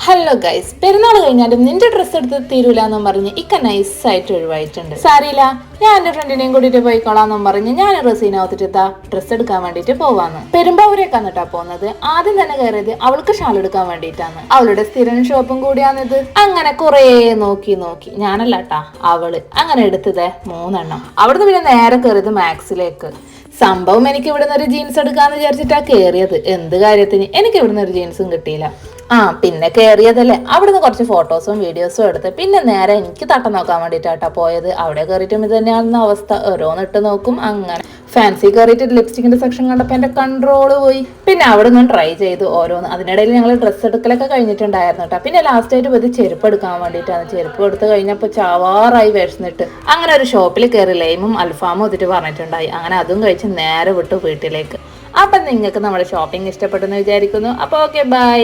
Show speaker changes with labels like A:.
A: Hello guys, പെരുന്നാൾ കഴിഞ്ഞാലും നിന്റെ ഡ്രസ്സ് എടുത്ത് തീരൂലെന്നും പറഞ്ഞ് ഇക്ക നൈസായിട്ട് ഒഴിവായിട്ടുണ്ട്. സാരിയില്ല, ഞാൻ എന്റെ ഫ്രണ്ടിനെയും കൂട്ടിട്ട് പോയിക്കോളാന്നും പറഞ്ഞ് ഞാൻ റസീന ഒത്തിട്ട് ഡ്രസ്സ് എടുക്കാൻ വേണ്ടിട്ട് പോവാന്ന്. പെരുമ്പാവൂരേക്കാണ് കേട്ടാ പോകുന്നത്. ആദ്യം തന്നെ കയറിയത് അവൾക്ക് ഷാൾ എടുക്കാൻ വേണ്ടിയിട്ടാണ്. അവളുടെ സ്ഥിരം ഷോപ്പും കൂടിയാണിത്. അങ്ങനെ കുറേ നോക്കി ഞാനല്ലാട്ടാ അവള് അങ്ങനെ എടുത്തത് 3 എണ്ണം. അവിടുന്ന് പിന്നെ നേരെ കയറിയത് മാക്സിലേക്ക്. സംഭവം എനിക്ക് ഇവിടുന്ന് ഒരു ജീൻസ് എടുക്കാന്ന് വിചാരിച്ചിട്ടാ കേറിയത്. എന്ത് കാര്യത്തിന് എനിക്ക് ഇവിടുന്ന് ഒരു ജീൻസും കിട്ടിയില്ല. പിന്നെ കേറിയതല്ലേ, അവിടുന്ന് കുറച്ച് ഫോട്ടോസും വീഡിയോസും എടുത്ത് പിന്നെ നേരെ എനിക്ക് തട്ടം നോക്കാൻ വേണ്ടിയിട്ടാട്ടാ പോയത്. അവിടെ കയറിയിട്ടും ഇത് തന്നെയാണെന്ന അവസ്ഥ. ഓരോന്നിട്ട് നോക്കും. അങ്ങനെ ഫാൻസി കയറിയിട്ട് ലിപ്സ്റ്റിക്കിന്റെ സെക്ഷൻ കണ്ടപ്പോൾ എന്റെ കൺട്രോള് പോയി. പിന്നെ അവിടെ നിന്ന് ട്രൈ ചെയ്തു ഓരോന്ന്. അതിനിടയിൽ ഞങ്ങൾ ഡ്രസ്സ് എടുക്കലൊക്കെ കഴിഞ്ഞിട്ടുണ്ടായിരുന്നു കേട്ടോ. പിന്നെ ലാസ്റ്റ് ആയിട്ട് പോയി ചെരുപ്പ് എടുക്കാൻ വേണ്ടിയിട്ടാണ്. ചെരുപ്പ് എടുത്ത് കഴിഞ്ഞപ്പോൾ ചവാറായി വിശന്നിട്ട് അങ്ങനെ ഒരു ഷോപ്പിൽ കയറി ലൈമും അൽഫാമും ഒത്തിട്ട് പറഞ്ഞിട്ടുണ്ടായി. അങ്ങനെ അതും കഴിച്ച് നേരെ വിട്ടു വീട്ടിലേക്ക്. അപ്പം നിങ്ങൾക്ക് നമ്മുടെ ഷോപ്പിംഗ് ഇഷ്ടപ്പെട്ടെന്ന് വിചാരിക്കുന്നു. അപ്പോൾ ഓക്കെ, ബൈ.